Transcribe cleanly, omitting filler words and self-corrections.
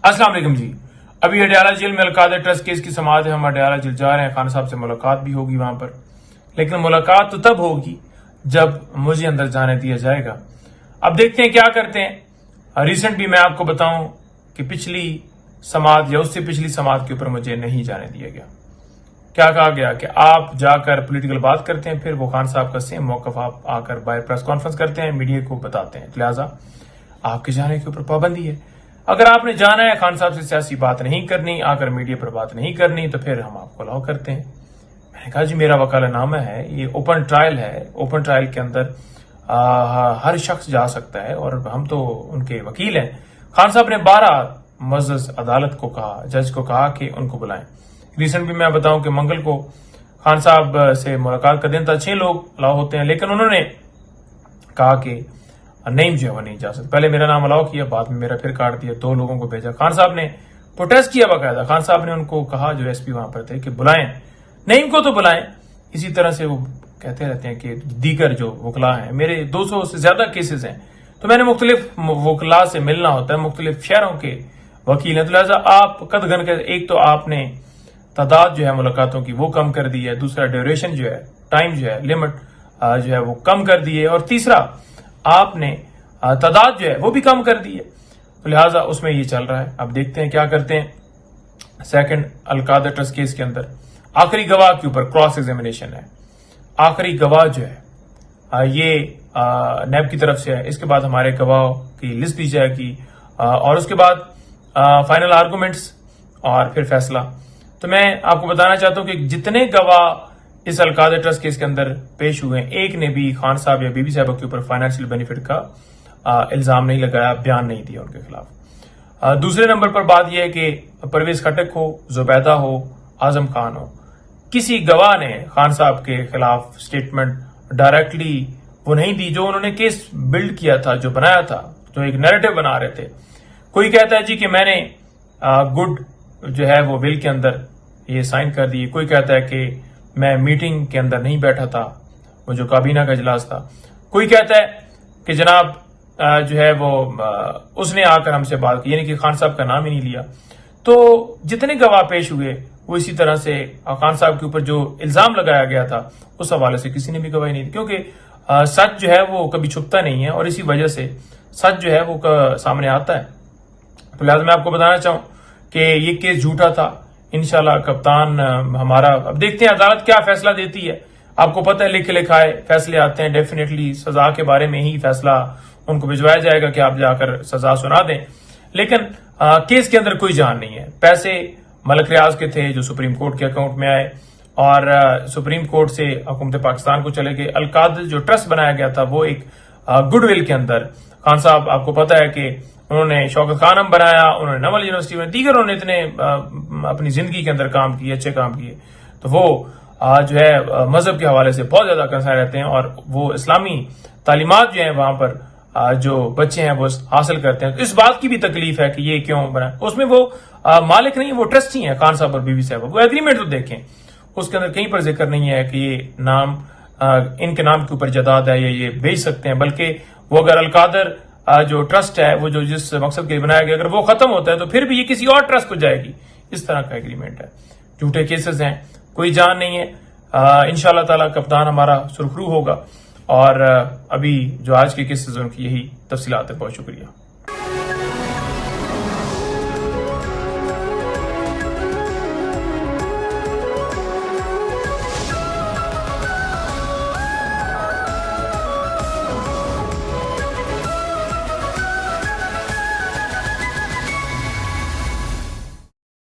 अस्सलाम वालेकुम जी। अभी अडयाला जेल में अलकादर ट्रस्ट केस की समाअत है। हम अडयाला जेल जा रहे हैं, खान साहब से मुलाकात भी होगी वहां पर, लेकिन मुलाकात तो तब होगी जब मुझे अंदर जाने दिया जाएगा। अब देखते हैं क्या करते हैं। रिसेंट भी मैं आपको बताऊं कि पिछली समाअत या उससे पिछली समाअत के ऊपर मुझे नहीं जाने दिया गया। क्या कहा गया कि आप जाकर पॉलिटिकल बात करते हैं, फिर वो खान साहब का सेम मौकफ आप आकर बाहर प्रेस कॉन्फ्रेंस करते हैं, मीडिया को बताते हैं, लिहाजा आपके जाने के ऊपर पाबंदी है। अगर आपने जाना है, खान साहब से सियासी बात नहीं करनी, आकर मीडिया पर बात नहीं करनी, तो फिर हम आपको अलाउ करते हैं। मैंने कहा जी मेरा वकालतनामा है, ये ओपन ट्रायल है, ओपन ट्रायल के अंदर हर शख्स जा सकता है और हम तो उनके वकील हैं। खान साहब ने 12 मुअज़्ज़ज़ अदालत को कहा, जज को कहा कि उनको बुलाएं। रिसेंट भी मैं बताऊं कि मंगल को खान साहब से मुलाकात का दिन था, 6 लोग अलाउ होते हैं, लेकिन उन्होंने कहा कि नईम जो है वो नहीं जा सकता। पहले मेरा नाम अलाउ किया, बाद में मेरा फिर काट दिया, 2 लोगों को भेजा। खान साहब ने प्रोटेस्ट किया बाकायदा। खान साहब ने उनको कहा, जो एसपी वहां पर थे, कि बुलाएं, नईम को तो बुलाएं। इसी तरह से वो कहते रहते हैं कि दीगर जो वकला हैं, मेरे 200 से ज्यादा केसेस हैं, तो मैंने मुख्तलिफ वकला से मिलना होता है, मुख्तलिफ शहरों के वकील हैं, तो लिहाजा आप कदगन के एक तो आपने तादाद जो है मुलाकातों की वो कम कर दी है, दूसरा ड्यूरेशन जो है, टाइम जो है, लिमिट जो है वो कम कर दी है, और तीसरा आपने तादाद जो है वो भी कम कर दी है। तो लिहाजा उसमें ये चल रहा है। अब देखते हैं क्या करते हैं। सेकंड अलकादर ट्रस्ट केस के अंदर आखिरी गवाह के ऊपर क्रॉस एग्जामिनेशन है। आखिरी गवाह जो है ये नैब की तरफ से है। इसके बाद हमारे गवाह की लिस्ट दी जाएगी और उसके बाद फाइनल आर्गूमेंट्स और फिर फैसला। तो मैं आपको बताना चाहता हूं कि जितने गवाह इस अलकादर ट्रस्ट केस के अंदर पेश हुए हैं, एक ने भी खान साहब या बीबी साहब के ऊपर फाइनेंशियल बेनिफिट का इल्जाम नहीं लगाया, बयान नहीं दिया उनके खिलाफ। दूसरे नंबर पर बात यह है कि परवेज खटक हो, जुबैदा हो, आजम खान हो, किसी गवाह ने खान साहब के खिलाफ स्टेटमेंट डायरेक्टली वो नहीं दी जो उन्होंने केस बिल्ड किया था, जो बनाया था, जो एक नैरेटिव बना रहे थे। कोई कहता है जी कि मैंने गुड जो है वो विल के अंदर ये साइन कर दिए, कोई कहता है कि मैं मीटिंग के अंदर नहीं बैठा था, वो जो काबीना का इजलास था, कोई कहता है कि जनाब जो है वो उसने आकर हमसे बात की, यानी कि खान साहब का नाम ही नहीं लिया। तो जितने गवाह पेश हुए वो इसी तरह से खान साहब के ऊपर जो इल्जाम लगाया गया था उस हवाले से किसी ने भी गवाही नहीं दी, क्योंकि सच जो है वो कभी छुपता नहीं है और इसी वजह से सच जो है वो सामने आता है। तो लिहाजा मैं आपको बताना चाहूं कि ये केस झूठा था। इंशाल्लाह कप्तान हमारा, अब देखते हैं अदालत क्या फैसला देती है। आपको पता है लिखे लिखाए फैसले आते हैं, डेफिनेटली सजा के बारे में ही फैसला उनको भिजवाया जाएगा कि आप जाकर सजा सुना दें, लेकिन केस के अंदर कोई जान नहीं है। पैसे मलक रियाज के थे जो सुप्रीम कोर्ट के अकाउंट में आए और सुप्रीम कोर्ट से हुकूमत पाकिस्तान को चले गए। अलकादर जो ट्रस्ट बनाया गया था वो एक गुडविल के अंदर, खान साहब आपको पता है कि उन्होंने शौकत खानम बनाया, उन्होंने नवल यूनिवर्सिटी में, दीगर उन्होंने इतने अपनी जिंदगी के अंदर काम किए, अच्छे काम किए, तो वो जो है मजहब के हवाले से बहुत ज्यादा कंसर्न रहते हैं और वो इस्लामी तालीमात जो है वहां पर जो बच्चे हैं वो हासिल करते हैं। तो इस बात की भी तकलीफ है कि ये क्यों बना, उसमें वो मालिक नहीं, वो ट्रस्टी हैं खान साहब और बीबी साहब। वो एग्रीमेंट तो देखें, उसके अंदर कहीं पर जिक्र नहीं है कि ये नाम इनके नाम के ऊपर जायदाद है या ये बेच सकते हैं, बल्कि वो अगर अलकादर जो ट्रस्ट है वो जो जिस मकसद के लिए बनाया गया, अगर वो खत्म होता है तो फिर भी ये किसी और ट्रस्ट को जाएगी। इस तरह का एग्रीमेंट है। झूठे केसेस हैं, कोई जान नहीं है। इंशाल्लाह ताला कप्तान हमारा सुरखरू होगा और अभी जो आज के केसेस उनकी यही तफसीलात है। बहुत शुक्रिया।